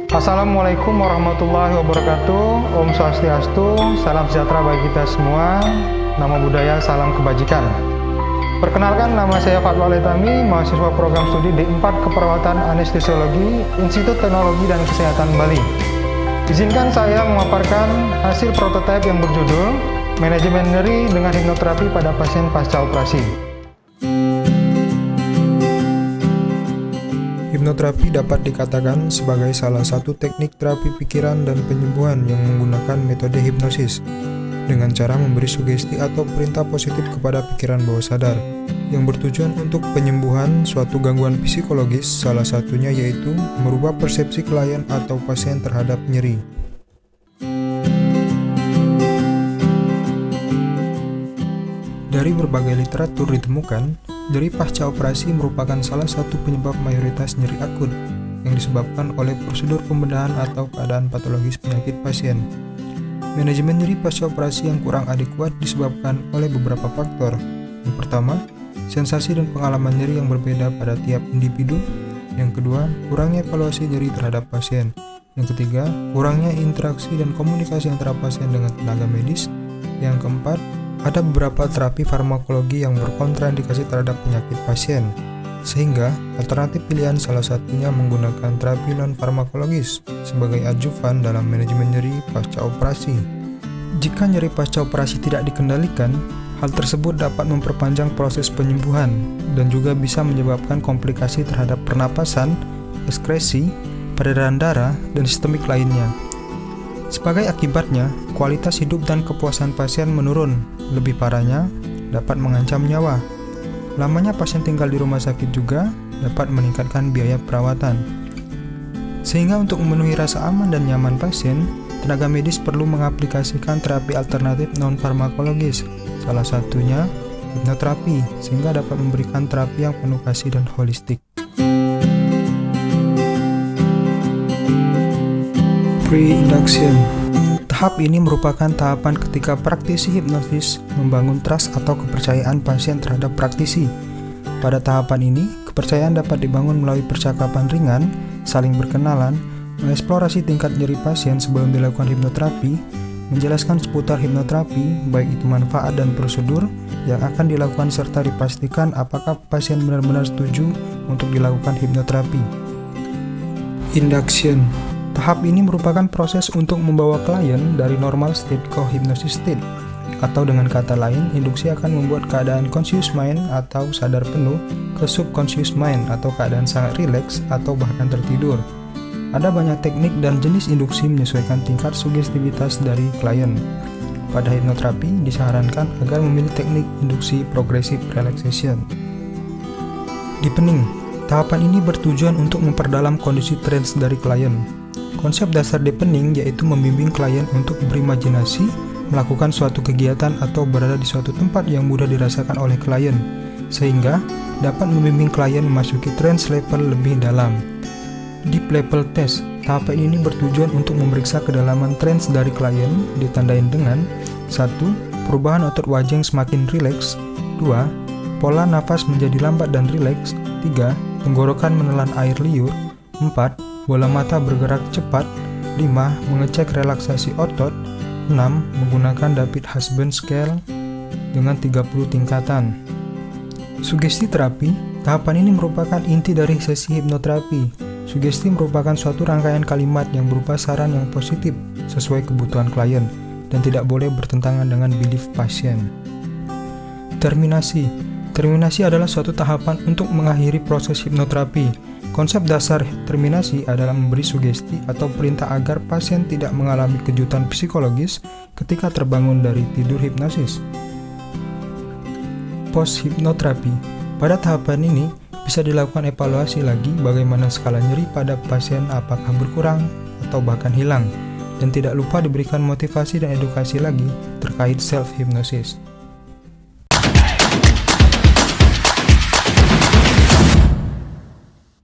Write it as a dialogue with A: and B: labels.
A: Assalamualaikum warahmatullahi wabarakatuh. Om Swastiastu, salam sejahtera bagi kita semua. Nama budaya, salam kebajikan. Perkenalkan, nama saya Fatwa Letami, mahasiswa program studi D4 Keperawatan Anestesiologi, Institut Teknologi dan Kesehatan Bali. Izinkan saya memaparkan hasil prototipe yang berjudul Manajemen Nyeri dengan Hipnoterapi pada Pasien Pasca Operasi. Hipnoterapi dapat dikatakan sebagai salah satu teknik terapi pikiran dan penyembuhan yang menggunakan metode hipnosis dengan cara memberi sugesti atau perintah positif kepada pikiran bawah sadar yang bertujuan untuk penyembuhan suatu gangguan psikologis, salah satunya yaitu merubah persepsi klien atau pasien terhadap nyeri. Dari berbagai literatur ditemukan, nyeri pasca operasi merupakan salah satu penyebab mayoritas nyeri akut yang disebabkan oleh prosedur pembedahan atau keadaan patologis penyakit pasien. Manajemen nyeri pasca operasi yang kurang adekuat disebabkan oleh beberapa faktor. Yang pertama, sensasi dan pengalaman nyeri yang berbeda pada tiap individu. Yang kedua, kurangnya evaluasi nyeri terhadap pasien. Yang ketiga, kurangnya interaksi dan komunikasi antara pasien dengan tenaga medis. Yang keempat, ada beberapa terapi farmakologi yang berkontraindikasi terhadap penyakit pasien, sehingga alternatif pilihan salah satunya menggunakan terapi non-farmakologis sebagai adjuvan dalam manajemen nyeri pasca operasi. Jika nyeri pasca operasi tidak dikendalikan, hal tersebut dapat memperpanjang proses penyembuhan dan juga bisa menyebabkan komplikasi terhadap pernapasan, ekskresi, peredaran darah, dan sistemik lainnya. Sebagai akibatnya, kualitas hidup dan kepuasan pasien menurun. Lebih parahnya, dapat mengancam nyawa. Lamanya pasien tinggal di rumah sakit juga dapat meningkatkan biaya perawatan. Sehingga untuk memenuhi rasa aman dan nyaman pasien, tenaga medis perlu mengaplikasikan terapi alternatif non-farmakologis, salah satunya hipnoterapi, sehingga dapat memberikan terapi yang penuh kasih dan holistik. Pre-induction. Tahap ini merupakan tahapan ketika praktisi hipnosis membangun trust atau kepercayaan pasien terhadap praktisi. Pada tahapan ini, kepercayaan dapat dibangun melalui percakapan ringan, saling berkenalan, mengeksplorasi tingkat nyeri pasien sebelum dilakukan hipnoterapi, menjelaskan seputar hipnoterapi, baik itu manfaat dan prosedur yang akan dilakukan serta dipastikan apakah pasien benar-benar setuju untuk dilakukan hipnoterapi. Induction. Tahap ini merupakan proses untuk membawa klien dari normal state ke hypnosis state, atau dengan kata lain, induksi akan membuat keadaan conscious mind atau sadar penuh ke subconscious mind atau keadaan sangat rileks atau bahkan tertidur. Ada banyak teknik dan jenis induksi menyesuaikan tingkat sugestivitas dari klien. Pada hipnoterapi, disarankan agar memilih teknik induksi progressive relaxation. Deepening. Tahapan ini bertujuan untuk memperdalam kondisi trance dari klien. Konsep dasar deepening yaitu membimbing klien untuk berimajinasi, melakukan suatu kegiatan atau berada di suatu tempat yang mudah dirasakan oleh klien, sehingga dapat membimbing klien memasuki trance level lebih dalam. Deep level test. Tahapan ini bertujuan untuk memeriksa kedalaman trance dari klien, ditandai dengan 1. Perubahan otot wajah yang semakin rileks. 2. Pola nafas menjadi lambat dan rileks. 3. Tenggorokan menelan air liur. 4. Bola mata bergerak cepat. 5. Mengecek relaksasi otot. 6. Menggunakan David Husband Scale dengan 30 tingkatan. Sugesti terapi. Tahapan ini merupakan inti dari sesi hipnoterapi. Sugesti merupakan suatu rangkaian kalimat yang berupa saran yang positif sesuai kebutuhan klien dan tidak boleh bertentangan dengan belief pasien. Terminasi. Terminasi adalah suatu tahapan untuk mengakhiri proses hipnoterapi. Konsep dasar terminasi adalah memberi sugesti atau perintah agar pasien tidak mengalami kejutan psikologis ketika terbangun dari tidur hipnosis. Post-hipnoterapi. Pada tahapan ini, bisa dilakukan evaluasi lagi bagaimana skala nyeri pada pasien apakah berkurang atau bahkan hilang, dan tidak lupa diberikan motivasi dan edukasi lagi terkait self-hypnosis.